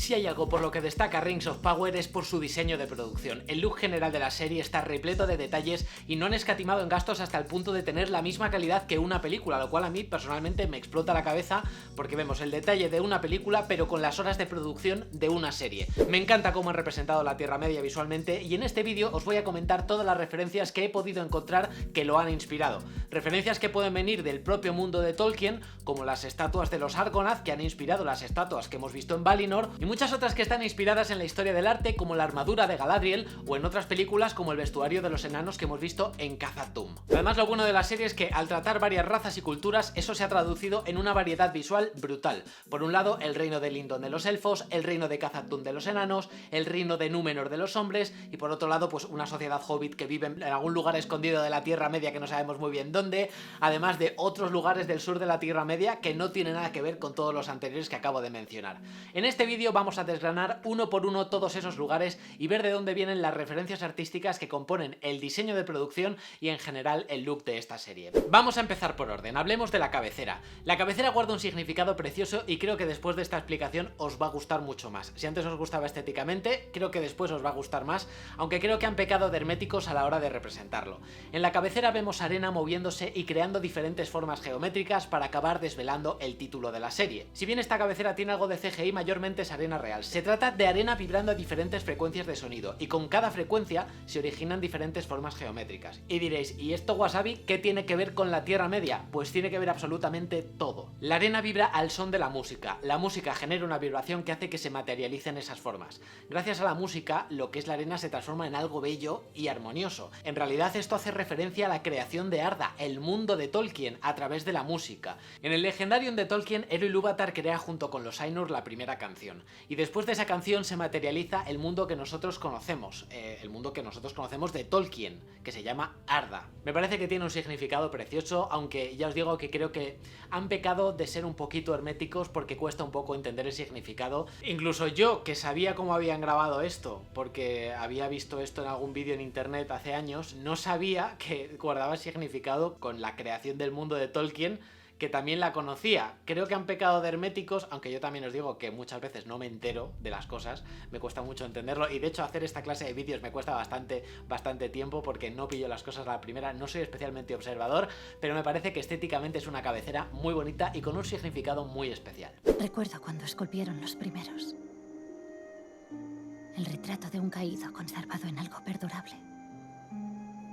Si hay algo por lo que destaca Rings of Power es por su diseño de producción. El look general de la serie está repleto de detalles y no han escatimado en gastos hasta el punto de tener la misma calidad que una película, lo cual a mí personalmente me explota la cabeza porque vemos el detalle de una película pero con las horas de producción de una serie. Me encanta cómo han representado la Tierra Media visualmente y en este vídeo os voy a comentar todas las referencias que he podido encontrar que lo han inspirado. Referencias que pueden venir del propio mundo de Tolkien, como las estatuas de los Argonath que han inspirado las estatuas que hemos visto en Valinor, y muchas otras que están inspiradas en la historia del arte, como la armadura de Galadriel, o en otras películas como el vestuario de los enanos que hemos visto en Khazad-dûm. Además, lo bueno de la serie es que al tratar varias razas y culturas, eso se ha traducido en una variedad visual brutal. Por un lado, el reino de Lindon de los elfos, el reino de Khazad-dûm de los enanos, el reino de Númenor de los hombres, y por otro lado, pues una sociedad hobbit que vive en algún lugar escondido de la Tierra Media que no sabemos muy bien dónde, además de otros lugares del sur de la Tierra Media que no tienen nada que ver con todos los anteriores que acabo de mencionar. En este vídeo vamos a desgranar uno por uno todos esos lugares y ver de dónde vienen las referencias artísticas que componen el diseño de producción y en general el look de esta serie. Vamos a empezar por orden, hablemos de la cabecera. La cabecera guarda un significado precioso y creo que después de esta explicación os va a gustar mucho más. Si antes os gustaba estéticamente, creo que después os va a gustar más, aunque creo que han pecado de herméticos a la hora de representarlo. En la cabecera vemos arena moviéndose y creando diferentes formas geométricas para acabar desvelando el título de la serie. Si bien esta cabecera tiene algo de CGI, mayormente es arena real. Se trata de arena vibrando a diferentes frecuencias de sonido y con cada frecuencia se originan diferentes formas geométricas. Y diréis, ¿y esto, Wasabi, qué tiene que ver con la Tierra Media? Pues tiene que ver absolutamente todo. La arena vibra al son de la música. La música genera una vibración que hace que se materialicen esas formas. Gracias a la música, lo que es la arena se transforma en algo bello y armonioso. En realidad esto hace referencia a la creación de Arda, el mundo de Tolkien, a través de la música. En el Legendarium de Tolkien, Eru Ilúvatar crea junto con los Ainur la primera canción, y después de esa canción se materializa el mundo que nosotros conocemos, de Tolkien, que se llama Arda. Me parece que tiene un significado precioso, aunque ya os digo que creo que han pecado de ser un poquito herméticos porque cuesta un poco entender el significado. Incluso yo, que sabía cómo habían grabado esto, porque había visto esto en algún vídeo en internet hace años, no sabía que guardaba significado con la creación del mundo de Tolkien, que también la conocía. Creo que han pecado de herméticos, aunque yo también os digo que muchas veces no me entero de las cosas, me cuesta mucho entenderlo, y de hecho hacer esta clase de vídeos me cuesta bastante tiempo porque no pillo las cosas a la primera, no soy especialmente observador, pero me parece que estéticamente es una cabecera muy bonita y con un significado muy especial. Recuerdo cuando esculpieron los primeros. El retrato de un caído conservado en algo perdurable.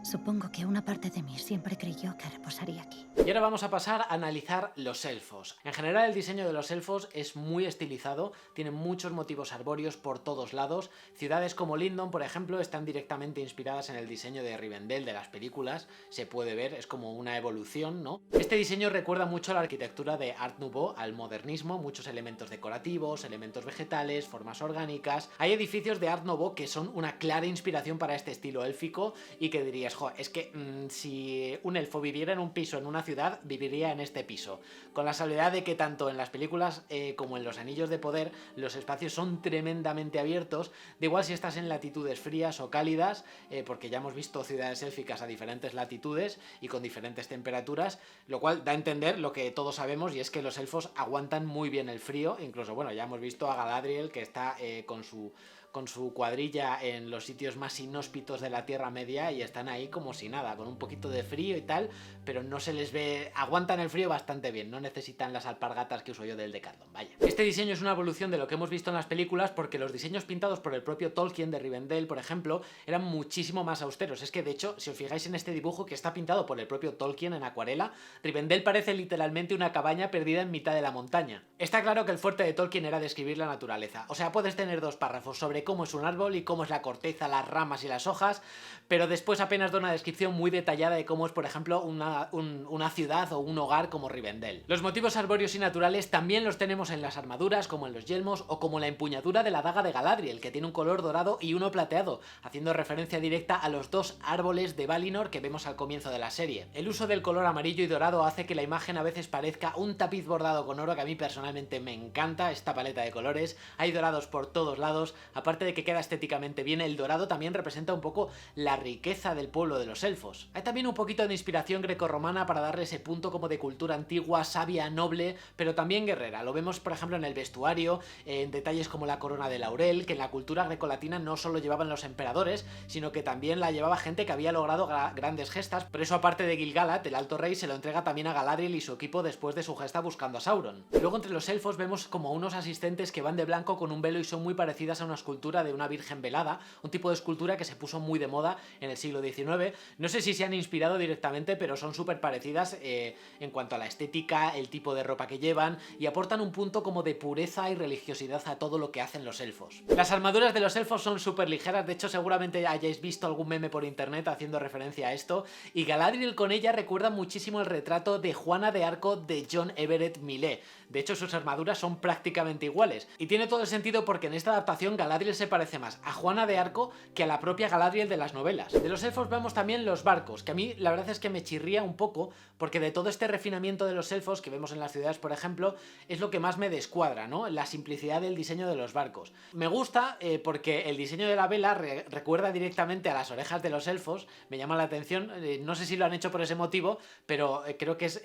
Supongo que una parte de mí siempre creyó que reposaría aquí. Y ahora vamos a pasar a analizar los elfos. En general el diseño de los elfos es muy estilizado, tiene muchos motivos arbóreos por todos lados. Ciudades como Lindon, por ejemplo, están directamente inspiradas en el diseño de Rivendell de las películas, se puede ver, es como una evolución, ¿no? Este diseño recuerda mucho a la arquitectura de Art Nouveau, al modernismo, muchos elementos decorativos, elementos vegetales, formas orgánicas. Hay edificios de Art Nouveau que son una clara inspiración para este estilo élfico y que dirías, es que si un elfo viviera en un piso en una ciudad, viviría en este piso. Con la salvedad de que tanto en las películas como en los Anillos de Poder, los espacios son tremendamente abiertos, da igual si estás en latitudes frías o cálidas, porque ya hemos visto ciudades élficas a diferentes latitudes y con diferentes temperaturas, lo cual da a entender lo que todos sabemos, y es que los elfos aguantan muy bien el frío. Incluso, bueno, ya hemos visto a Galadriel, que está con su cuadrilla en los sitios más inhóspitos de la Tierra Media y están ahí como si nada, con un poquito de frío y tal, pero no se les ve, aguantan el frío bastante bien, no necesitan las alpargatas que uso yo del Decathlon, vaya. Este diseño es una evolución de lo que hemos visto en las películas, porque los diseños pintados por el propio Tolkien de Rivendell, por ejemplo, eran muchísimo más austeros. Es que de hecho, si os fijáis en este dibujo que está pintado por el propio Tolkien en acuarela, Rivendell parece literalmente una cabaña perdida en mitad de la montaña. Está claro que el fuerte de Tolkien era describir la naturaleza, o sea, puedes tener dos párrafos sobre cómo es un árbol y cómo es la corteza, las ramas y las hojas, pero después apenas da una descripción muy detallada de cómo es, por ejemplo, una ciudad o un hogar como Rivendell. Los motivos arbóreos y naturales también los tenemos en las armaduras, como en los yelmos, o como la empuñadura de la daga de Galadriel, que tiene un color dorado y uno plateado, haciendo referencia directa a los dos árboles de Valinor que vemos al comienzo de la serie. El uso del color amarillo y dorado hace que la imagen a veces parezca un tapiz bordado con oro, que a mí personalmente me encanta esta paleta de colores. Hay dorados por todos lados, aparte aparte de que queda estéticamente bien, el dorado también representa un poco la riqueza del pueblo de los elfos. Hay también un poquito de inspiración grecorromana para darle ese punto como de cultura antigua, sabia, noble, pero también guerrera. Lo vemos, por ejemplo, en el vestuario, en detalles como la corona de laurel, que en la cultura grecolatina no solo llevaban los emperadores, sino que también la llevaba gente que había logrado grandes gestas. Por eso, aparte de Gil-galad, el Alto Rey se lo entrega también a Galadriel y su equipo después de su gesta buscando a Sauron. Luego, entre los elfos vemos como unos asistentes que van de blanco con un velo y son muy parecidas a una escultura de una virgen velada, un tipo de escultura que se puso muy de moda en el siglo XIX. No sé si se han inspirado directamente, pero son súper parecidas en cuanto a la estética, el tipo de ropa que llevan, y aportan un punto como de pureza y religiosidad a todo lo que hacen los elfos. Las armaduras de los elfos son súper ligeras, de hecho seguramente hayáis visto algún meme por internet haciendo referencia a esto, y Galadriel con ella recuerda muchísimo el retrato de Juana de Arco de John Everett Millet. De hecho, sus armaduras son prácticamente iguales. Y tiene todo el sentido porque en esta adaptación Galadriel se parece más a Juana de Arco que a la propia Galadriel de las novelas. De los elfos vemos también los barcos, que a mí la verdad es que me chirría un poco, porque de todo este refinamiento de los elfos que vemos en las ciudades, por ejemplo, es lo que más me descuadra, ¿no? La simplicidad del diseño de los barcos. Me gusta porque el diseño de la vela recuerda directamente a las orejas de los elfos, me llama la atención, no sé si lo han hecho por ese motivo, pero creo que es...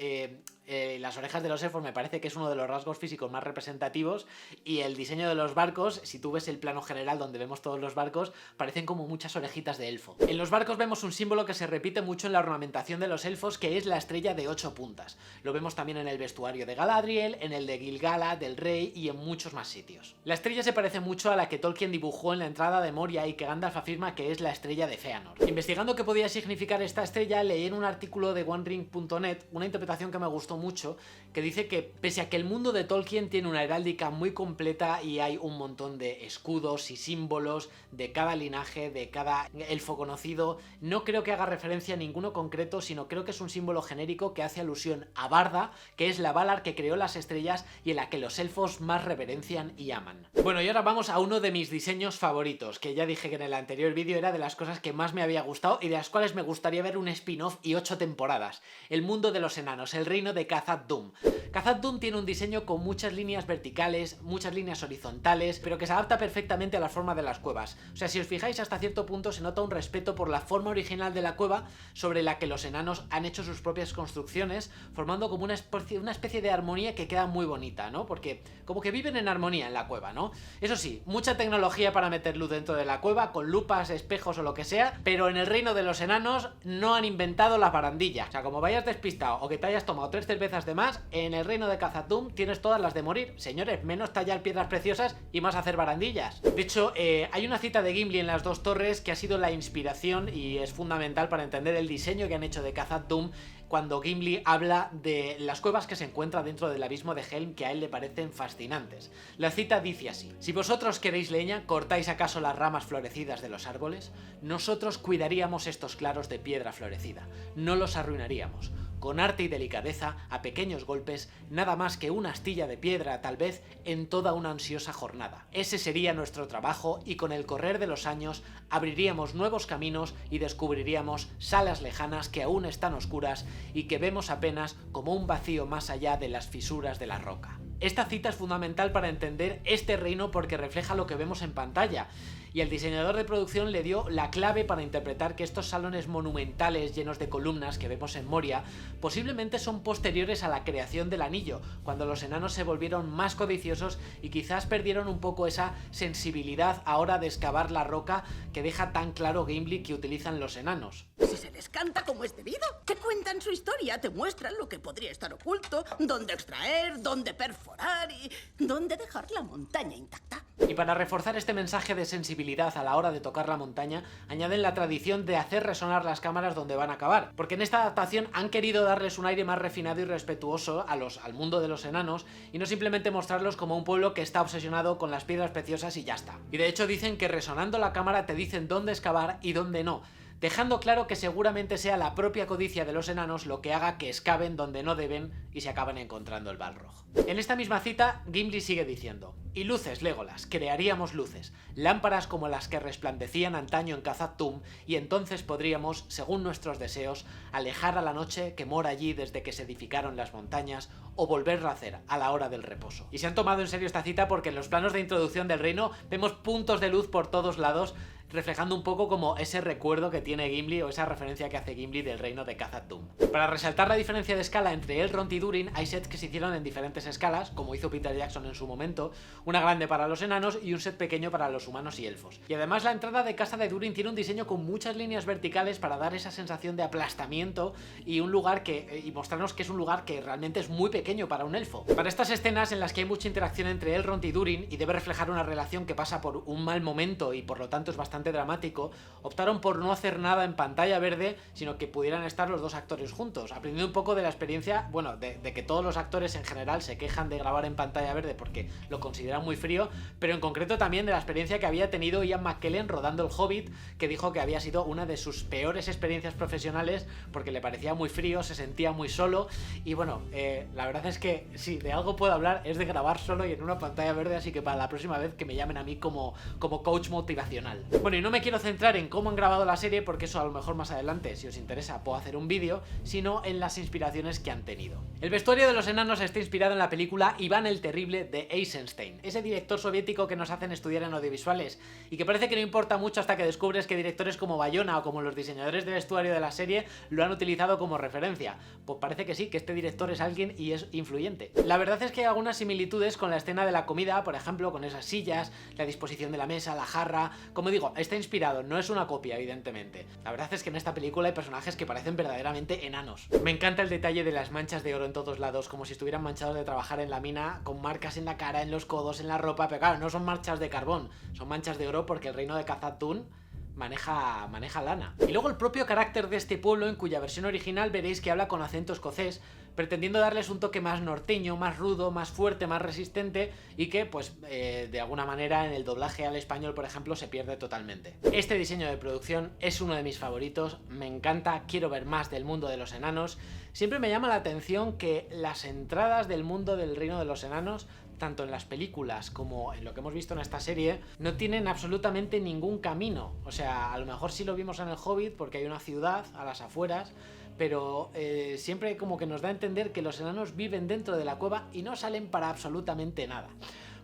las orejas de los elfos me parece que es uno de los rasgos físicos más representativos, y el diseño de los barcos, si tú ves el plano general donde vemos todos los barcos, parecen como muchas orejitas de elfo. En los barcos vemos un símbolo que se repite mucho en la ornamentación de los elfos, que es la estrella de 8 puntas. Lo vemos también en el vestuario de Galadriel, en el de Gil-galad, del rey, y en muchos más sitios. La estrella se parece mucho a la que Tolkien dibujó en la entrada de Moria y que Gandalf afirma que es la estrella de Fëanor. Investigando qué podía significar esta estrella, leí en un artículo de OneRing.net una interpretación que me gustó mucho, que dice que pese a que el mundo de Tolkien tiene una heráldica muy completa y hay un montón de escudos y símbolos de cada linaje, de cada elfo conocido, no creo que haga referencia a ninguno concreto, sino creo que es un símbolo genérico que hace alusión a Barda, que es la Valar que creó las estrellas y en la que los elfos más reverencian y aman. Bueno, y ahora vamos a uno de mis diseños favoritos, que ya dije que en el anterior vídeo era de las cosas que más me había gustado y de las cuales me gustaría ver un spin-off y 8 temporadas. El mundo de los enanos, el reino de Khazad-dûm. Khazad-dûm tiene un diseño con muchas líneas verticales, muchas líneas horizontales, pero que se adapta perfectamente a la forma de las cuevas. O sea, si os fijáis, hasta cierto punto se nota un respeto por la forma original de la cueva sobre la que los enanos han hecho sus propias construcciones, formando como una especie de armonía que queda muy bonita, ¿no? Porque como que viven en armonía en la cueva, ¿no? Eso sí, mucha tecnología para meter luz dentro de la cueva, con lupas, espejos o lo que sea, pero en el reino de los enanos no han inventado la barandilla. O sea, como vayas despistado o que te hayas tomado 3 cervezas de más, en el reino de Khazad-dûm tienes todas las de morir. Señores, menos tallar piedras preciosas y más hacer barandillas. De hecho, hay una cita de Gimli en las dos torres que ha sido la inspiración y es fundamental para entender el diseño que han hecho de Khazad-dûm, cuando Gimli habla de las cuevas que se encuentran dentro del abismo de Helm, que a él le parecen fascinantes. La cita dice así: si vosotros queréis leña, ¿cortáis acaso las ramas florecidas de los árboles? Nosotros cuidaríamos estos claros de piedra florecida, no los arruinaríamos. Con arte y delicadeza, a pequeños golpes, nada más que una astilla de piedra tal vez en toda una ansiosa jornada. Ese sería nuestro trabajo y con el correr de los años abriríamos nuevos caminos y descubriríamos salas lejanas que aún están oscuras y que vemos apenas como un vacío más allá de las fisuras de la roca. Esta cita es fundamental para entender este reino porque refleja lo que vemos en pantalla, y el diseñador de producción le dio la clave para interpretar que estos salones monumentales llenos de columnas que vemos en Moria posiblemente son posteriores a la creación del anillo, cuando los enanos se volvieron más codiciosos y quizás perdieron un poco esa sensibilidad a hora de excavar la roca que deja tan claro Gimli que utilizan los enanos. Si se les canta como es debido, te cuentan su historia, te muestran lo que podría estar oculto, dónde extraer, dónde perforar y dónde dejar la montaña intacta. Y para reforzar este mensaje de sensibilidad a la hora de tocar la montaña, añaden la tradición de hacer resonar las cámaras donde van a acabar, porque en esta adaptación han querido darles un aire más refinado y respetuoso al mundo de los enanos, y no simplemente mostrarlos como un pueblo que está obsesionado con las piedras preciosas y ya está. Y de hecho dicen que resonando la cámara te dicen dónde excavar y dónde no. dejando claro que seguramente sea la propia codicia de los enanos lo que haga que excaven donde no deben y se acaben encontrando el Balrog. En esta misma cita, Gimli sigue diciendo: y luces, Legolas, crearíamos luces, lámparas como las que resplandecían antaño en Khazad-dûm, y entonces podríamos, según nuestros deseos, alejar a la noche que mora allí desde que se edificaron las montañas, o volverla a hacer a la hora del reposo. Y se han tomado en serio esta cita porque en los planos de introducción del reino vemos puntos de luz por todos lados, reflejando un poco como ese recuerdo que tiene Gimli o esa referencia que hace Gimli del reino de Khazad-dûm. Para resaltar la diferencia de escala entre Elrond y Durin, hay sets que se hicieron en diferentes escalas, como hizo Peter Jackson en su momento, una grande para los enanos y un set pequeño para los humanos y elfos. Y además la entrada de casa de Durin tiene un diseño con muchas líneas verticales para dar esa sensación de aplastamiento y un lugar y mostrarnos que es un lugar que realmente es muy pequeño para un elfo. Para estas escenas en las que hay mucha interacción entre Elrond y Durin y debe reflejar una relación que pasa por un mal momento y por lo tanto es bastante dramático, optaron por no hacer nada en pantalla verde, sino que pudieran estar los dos actores juntos, aprendiendo un poco de la experiencia, bueno, de que todos los actores en general se quejan de grabar en pantalla verde porque lo consideran muy frío, pero en concreto también de la experiencia que había tenido Ian McKellen rodando El Hobbit, que dijo que había sido una de sus peores experiencias profesionales porque le parecía muy frío, se sentía muy solo, y bueno, la verdad es que sí, de algo puedo hablar, es de grabar solo y en una pantalla verde, así que para la próxima vez que me llamen a mí como coach motivacional. Bueno, y no me quiero centrar en cómo han grabado la serie, porque eso a lo mejor más adelante, si os interesa, puedo hacer un vídeo, sino en las inspiraciones que han tenido. El vestuario de los enanos está inspirado en la película Iván el Terrible de Eisenstein, ese director soviético que nos hacen estudiar en audiovisuales y que parece que no importa mucho hasta que descubres que directores como Bayona o como los diseñadores de vestuario de la serie lo han utilizado como referencia. Pues parece que sí, que este director es alguien y es influyente. La verdad es que hay algunas similitudes con la escena de la comida, por ejemplo, con esas sillas, la disposición de la mesa, la jarra. Como digo, está inspirado, no es una copia, evidentemente. La verdad es que en esta película hay personajes que parecen verdaderamente enanos. Me encanta el detalle de las manchas de oro en todos lados, como si estuvieran manchados de trabajar en la mina, con marcas en la cara, en los codos, en la ropa, pero claro, no son manchas de carbón, son manchas de oro porque el reino de Khazad-dûm maneja lana. Y luego el propio carácter de este pueblo, en cuya versión original veréis que habla con acento escocés, pretendiendo darles un toque más norteño, más rudo, más fuerte, más resistente, y que, pues, de alguna manera en el doblaje al español, por ejemplo, se pierde totalmente. Este diseño de producción es uno de mis favoritos, me encanta, quiero ver más del mundo de los enanos. Siempre me llama la atención que las entradas del mundo del reino de los enanos, tanto en las películas como en lo que hemos visto en esta serie, no tienen absolutamente ningún camino. O sea, a lo mejor sí lo vimos en El Hobbit porque hay una ciudad a las afueras, pero siempre como que nos da a entender que los enanos viven dentro de la cueva y no salen para absolutamente nada.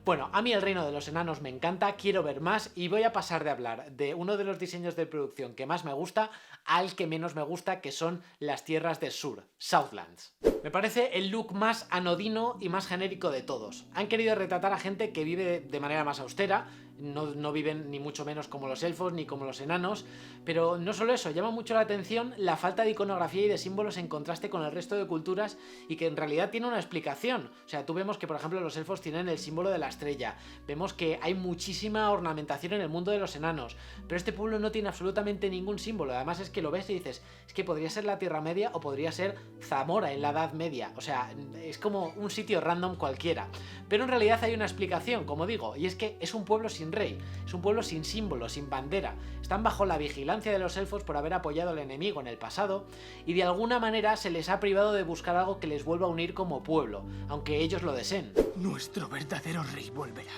Bueno, a mí el reino de los enanos me encanta, quiero ver más y voy a pasar de hablar de uno de los diseños de producción que más me gusta al que menos me gusta, que son las tierras del sur, Southlands. Me parece el look más anodino y más genérico de todos. Han querido retratar a gente que vive de manera más austera, no viven ni mucho menos como los elfos ni como los enanos, pero no solo eso, llama mucho la atención la falta de iconografía y de símbolos en contraste con el resto de culturas y que en realidad tiene una explicación. O sea, tú vemos que por ejemplo los elfos tienen el símbolo de la estrella, vemos que hay muchísima ornamentación en el mundo de los enanos, pero este pueblo no tiene absolutamente ningún símbolo. Además es que lo ves y dices, es que podría ser la Tierra Media o podría ser Zamora en la Edad Media, o sea, es como un sitio random cualquiera, pero en realidad hay una explicación, como digo, y es que es un pueblo sin rey, es un pueblo sin símbolo, sin bandera, están bajo la vigilancia de los elfos por haber apoyado al enemigo en el pasado y de alguna manera se les ha privado de buscar algo que les vuelva a unir como pueblo, aunque ellos lo deseen. Nuestro verdadero rey volverá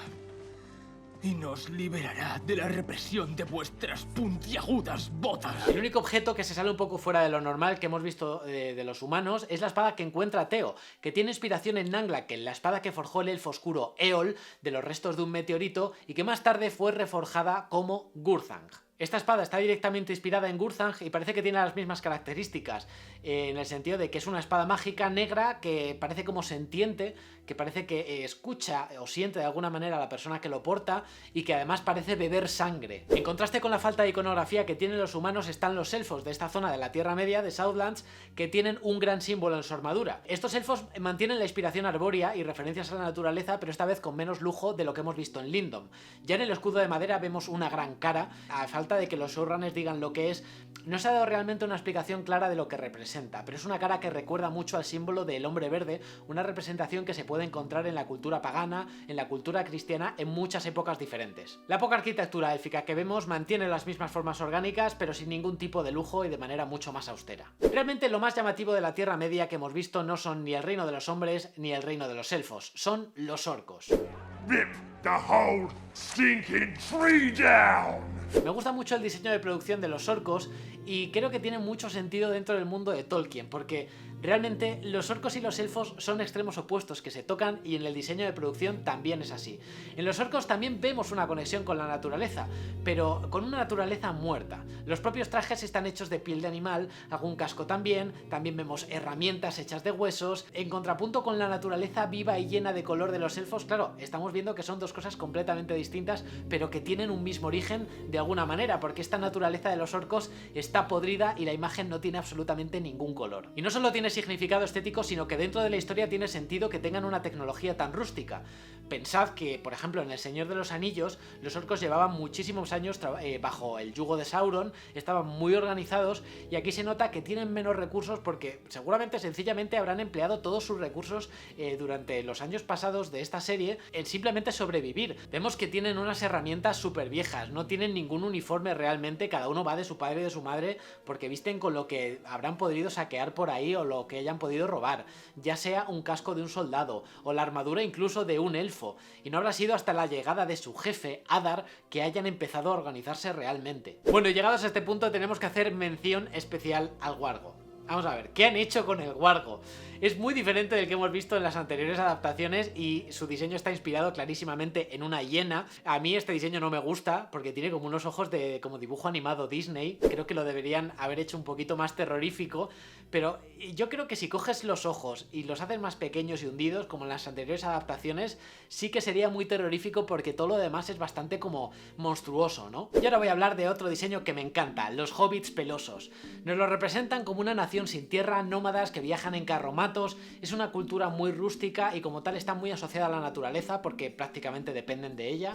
y nos liberará de la represión de vuestras puntiagudas botas. El único objeto que se sale un poco fuera de lo normal que hemos visto de los humanos es la espada que encuentra Theo, que tiene inspiración en Nangla, la espada que forjó el elfo oscuro Eol de los restos de un meteorito y que más tarde fue reforjada como Gurthang. Esta espada está directamente inspirada en Gurthang y parece que tiene las mismas características, en el sentido de que es una espada mágica negra que parece como sentiente, que parece que escucha o siente de alguna manera a la persona que lo porta y que además parece beber sangre. En contraste con la falta de iconografía que tienen los humanos están los elfos de esta zona de la Tierra Media, de Southlands, que tienen un gran símbolo en su armadura. Estos elfos mantienen la inspiración arbórea y referencias a la naturaleza, pero esta vez con menos lujo de lo que hemos visto en Lindon. Ya en el escudo de madera vemos una gran cara, a falta de que los showrunners digan lo que es, no se ha dado realmente una explicación clara de lo que representa, pero es una cara que recuerda mucho al símbolo del hombre verde, una representación que se puede puede encontrar en la cultura pagana, en la cultura cristiana, en muchas épocas diferentes. La poca arquitectura élfica que vemos mantiene las mismas formas orgánicas, pero sin ningún tipo de lujo y de manera mucho más austera. Realmente lo más llamativo de la Tierra Media que hemos visto no son ni el reino de los hombres ni el reino de los elfos, son los orcos. Rip the whole stinking tree down! Me gusta mucho el diseño de producción de los orcos y creo que tiene mucho sentido dentro del mundo de Tolkien, porque realmente los orcos y los elfos son extremos opuestos que se tocan y en el diseño de producción también es así. En los orcos también vemos una conexión con la naturaleza, pero con una naturaleza muerta. Los propios trajes están hechos de piel de animal, algún casco también vemos herramientas hechas de huesos, en contrapunto con la naturaleza viva y llena de color de los elfos. Claro, estamos viendo que son dos cosas completamente distintas, pero que tienen un mismo origen de alguna manera, porque esta naturaleza de los orcos está podrida y la imagen no tiene absolutamente ningún color. Y no solo tiene significado estético, sino que dentro de la historia tiene sentido que tengan una tecnología tan rústica. Pensad que, por ejemplo, en El Señor de los Anillos, los orcos llevaban muchísimos años bajo el yugo de Sauron, estaban muy organizados, y aquí se nota que tienen menos recursos porque seguramente sencillamente habrán empleado todos sus recursos durante los años pasados de esta serie en simplemente sobrevivir. Vemos que tienen unas herramientas súper viejas, no tienen ningún uniforme realmente, cada uno va de su padre y de su madre porque visten con lo que habrán podido saquear por ahí o lo que hayan podido robar, ya sea un casco de un soldado o la armadura incluso de un elfo, y no habrá sido hasta la llegada de su jefe, Adar, que hayan empezado a organizarse realmente. Bueno, y llegados a este punto tenemos que hacer mención especial al Wargo. Vamos a ver, ¿qué han hecho con el Wargo? Es muy diferente del que hemos visto en las anteriores adaptaciones y su diseño está inspirado clarísimamente en una hiena. A mí este diseño no me gusta porque tiene como unos ojos de como dibujo animado Disney. Creo que lo deberían haber hecho un poquito más terrorífico, pero yo creo que si coges los ojos y los haces más pequeños y hundidos como en las anteriores adaptaciones, sí que sería muy terrorífico porque todo lo demás es bastante como monstruoso, ¿no? Y ahora voy a hablar de otro diseño que me encanta, los hobbits pelosos. Nos lo representan como una nación sin tierra, nómadas que viajan en carromatos. Es una cultura muy rústica y como tal está muy asociada a la naturaleza porque prácticamente dependen de ella.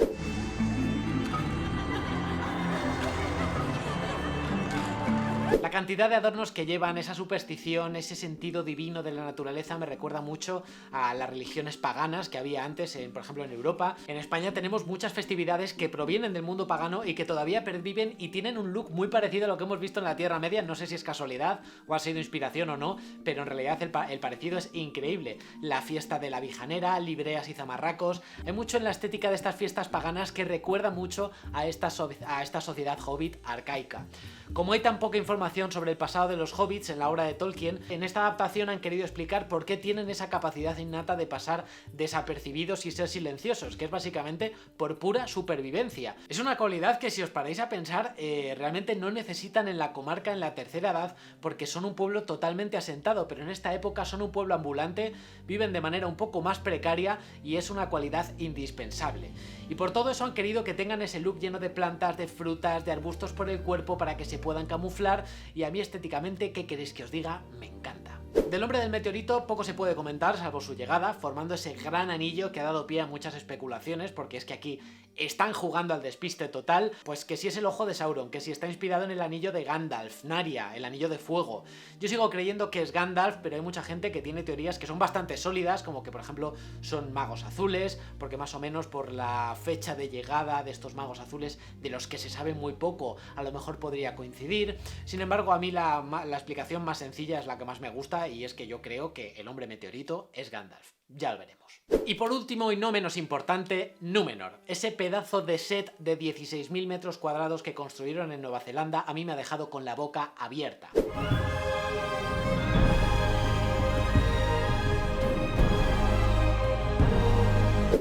La cantidad de adornos que llevan, esa superstición, ese sentido divino de la naturaleza me recuerda mucho a las religiones paganas que había antes, por ejemplo en Europa. En España tenemos muchas festividades que provienen del mundo pagano y que todavía perviven y tienen un look muy parecido a lo que hemos visto en la Tierra Media. No sé si es casualidad o ha sido inspiración o no, pero en realidad el parecido es increíble. La fiesta de la Vijanera, libreas y zamarracos. Hay mucho en la estética de estas fiestas paganas que recuerda mucho a esta sociedad hobbit arcaica. Como hay tan poca información sobre el pasado de los hobbits en la obra de Tolkien, en esta adaptación han querido explicar por qué tienen esa capacidad innata de pasar desapercibidos y ser silenciosos, que es básicamente por pura supervivencia. Es una cualidad que si os paráis a pensar, realmente no necesitan en la comarca en la tercera edad, porque son un pueblo totalmente asentado, pero en esta época son un pueblo ambulante, viven de manera un poco más precaria y es una cualidad indispensable. Y por todo eso han querido que tengan ese look lleno de plantas, de frutas, de arbustos por el cuerpo para que se puedan camuflar, y a mí estéticamente, ¿qué queréis que os diga? Me encanta. Del hombre del meteorito poco se puede comentar salvo su llegada, formando ese gran anillo que ha dado pie a muchas especulaciones, porque es que aquí están jugando al despiste total, pues que si es el ojo de Sauron, que si está inspirado en el anillo de Gandalf, Narya, el anillo de fuego. Yo sigo creyendo que es Gandalf, pero hay mucha gente que tiene teorías que son bastante sólidas, como que por ejemplo son magos azules, porque más o menos por la fecha de llegada de estos magos azules, de los que se sabe muy poco, a lo mejor podría coincidir. Sin embargo, a mí la explicación más sencilla es la que más me gusta, y es que yo creo que el hombre meteorito es Gandalf. Ya lo veremos. Y por último y no menos importante, Númenor. Ese pedazo de set de 16.000 metros cuadrados que construyeron en Nueva Zelanda a mí me ha dejado con la boca abierta.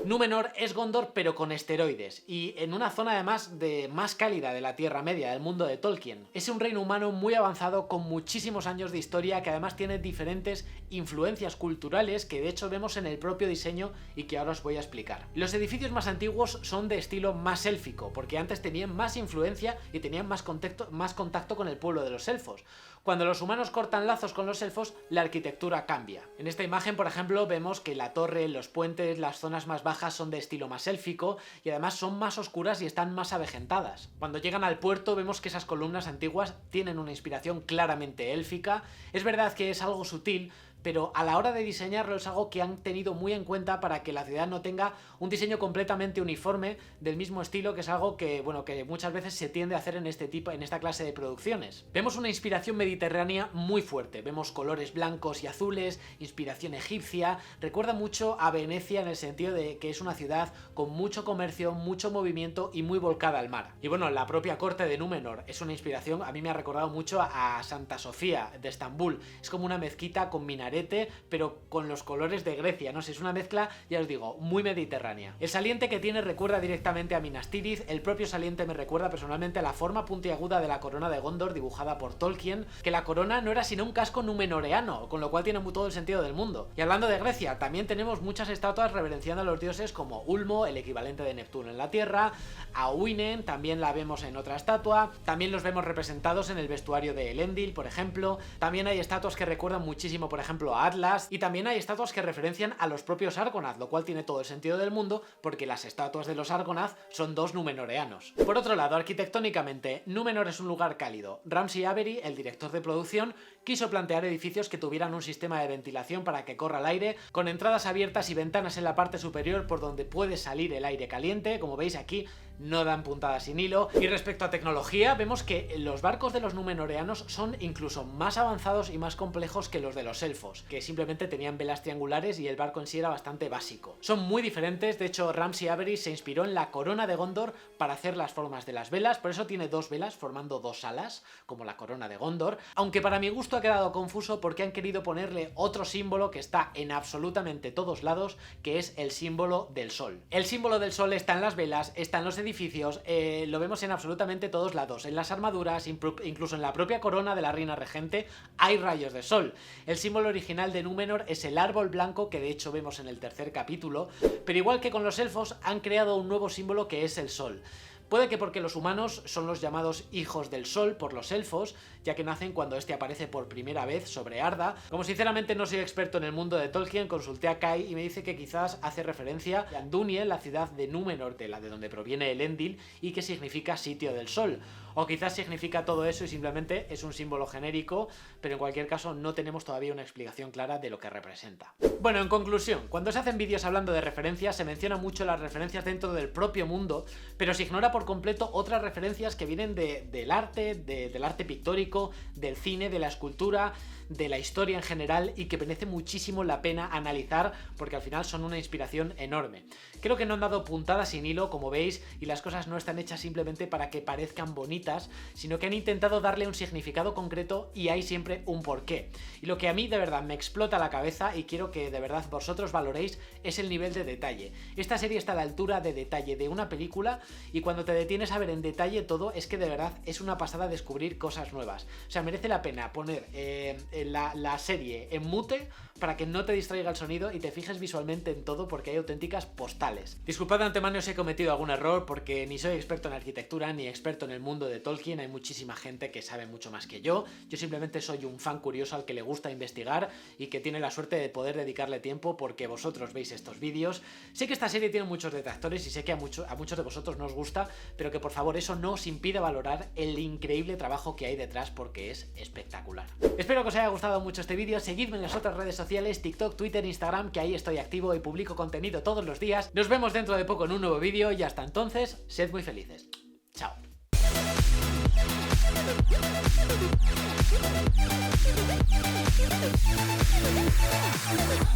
Númenor es Gondor pero con esteroides, y en una zona además más cálida de la Tierra Media, del mundo de Tolkien. Es un reino humano muy avanzado con muchísimos años de historia que además tiene diferentes influencias culturales que de hecho vemos en el propio diseño y que ahora os voy a explicar. Los edificios más antiguos son de estilo más élfico, porque antes tenían más influencia y tenían más contacto con el pueblo de los elfos. Cuando los humanos cortan lazos con los elfos, la arquitectura cambia. En esta imagen, por ejemplo, vemos que la torre, los puentes, las zonas más bajas son de estilo más élfico y además son más oscuras y están más avejentadas. Cuando llegan al puerto vemos que esas columnas antiguas tienen una inspiración claramente élfica. Es verdad que es algo sutil, pero a la hora de diseñarlo es algo que han tenido muy en cuenta para que la ciudad no tenga un diseño completamente uniforme del mismo estilo, que es algo que, bueno, que muchas veces se tiende a hacer en esta clase de producciones. Vemos una inspiración mediterránea muy fuerte, vemos colores blancos y azules, inspiración egipcia, recuerda mucho a Venecia en el sentido de que es una ciudad con mucho comercio, mucho movimiento y muy volcada al mar. Y bueno, la propia corte de Númenor es una inspiración, a mí me ha recordado mucho a Santa Sofía de Estambul, es como una mezquita con minarete, pero con los colores de Grecia, no sé, es una mezcla, ya os digo, muy mediterránea. El saliente que tiene recuerda directamente a Minas Tirith, el propio saliente me recuerda personalmente a la forma puntiaguda de la corona de Gondor dibujada por Tolkien, que la corona no era sino un casco numenoreano, con lo cual tiene todo el sentido del mundo. Y hablando de Grecia, también tenemos muchas estatuas reverenciando a los dioses como Ulmo, el equivalente de Neptuno en la Tierra, a Uinen, también la vemos en otra estatua, también los vemos representados en el vestuario de Elendil, por ejemplo, también hay estatuas que recuerdan muchísimo, por ejemplo, a Atlas, y también hay estatuas que referencian a los propios Argonath, lo cual tiene todo el sentido del mundo, porque las estatuas de los Argonath son dos numenoreanos. Por otro lado, arquitectónicamente, Númenor es un lugar cálido. Ramsey Avery, el director de producción, quiso plantear edificios que tuvieran un sistema de ventilación para que corra el aire, con entradas abiertas y ventanas en la parte superior por donde puede salir el aire caliente. Como veis aquí, no dan puntadas sin hilo. Y respecto a tecnología, vemos que los barcos de los numenoreanos son incluso más avanzados y más complejos que los de los elfos, que simplemente tenían velas triangulares y el barco en sí era bastante básico. Son muy diferentes, de hecho Ramsey Avery se inspiró en la corona de Gondor para hacer las formas de las velas, por eso tiene dos velas formando dos alas, como la corona de Gondor, aunque para mi gusto ha quedado confuso porque han querido ponerle otro símbolo que está en absolutamente todos lados, que es el símbolo del sol. El símbolo del sol está en las velas, está en los edificios, lo vemos en absolutamente todos lados, en las armaduras, incluso en la propia corona de la reina regente hay rayos de sol. El símbolo original de Númenor es el árbol blanco, que de hecho vemos en el tercer capítulo, pero igual que con los elfos han creado un nuevo símbolo que es el sol. Puede que porque los humanos son los llamados hijos del sol por los elfos, ya que nacen cuando este aparece por primera vez sobre Arda. Como sinceramente no soy experto en el mundo de Tolkien, consulté a Kai y me dice que quizás hace referencia a Andúniel, la ciudad de Númenor, de donde proviene Elendil, y que significa sitio del sol. O quizás significa todo eso y simplemente es un símbolo genérico, pero en cualquier caso no tenemos todavía una explicación clara de lo que representa. Bueno, en conclusión, cuando se hacen vídeos hablando de referencias, se menciona mucho las referencias dentro del propio mundo, pero se ignora por completo otras referencias que vienen del arte, del arte pictórico, del cine, de la escultura, de la historia en general, y que merece muchísimo la pena analizar porque al final son una inspiración enorme. Creo que no han dado puntadas sin hilo, como veis, y las cosas no están hechas simplemente para que parezcan bonitas, sino que han intentado darle un significado concreto y hay siempre un porqué. Y lo que a mí de verdad me explota la cabeza y quiero que de verdad vosotros valoréis es el nivel de detalle. Esta serie está a la altura de detalle de una película y cuando te detienes a ver en detalle todo es que de verdad es una pasada descubrir cosas nuevas. O sea, merece la pena poner la serie en mute para que no te distraiga el sonido y te fijes visualmente en todo porque hay auténticas postales. Disculpad de antemano si he cometido algún error porque ni soy experto en arquitectura ni experto en el mundo de Tolkien, hay muchísima gente que sabe mucho más que yo simplemente soy un fan curioso al que le gusta investigar y que tiene la suerte de poder dedicarle tiempo porque vosotros veis estos vídeos. Sé que esta serie tiene muchos detractores y sé que a muchos de vosotros no os gusta, pero que por favor eso no os impida valorar el increíble trabajo que hay detrás porque es espectacular. Espero que os haya gustado mucho este vídeo, seguidme en las otras redes sociales, TikTok, Twitter, Instagram, que ahí estoy activo y publico contenido todos los días. Nos vemos dentro de poco en un nuevo vídeo y hasta entonces, sed muy felices. Chao.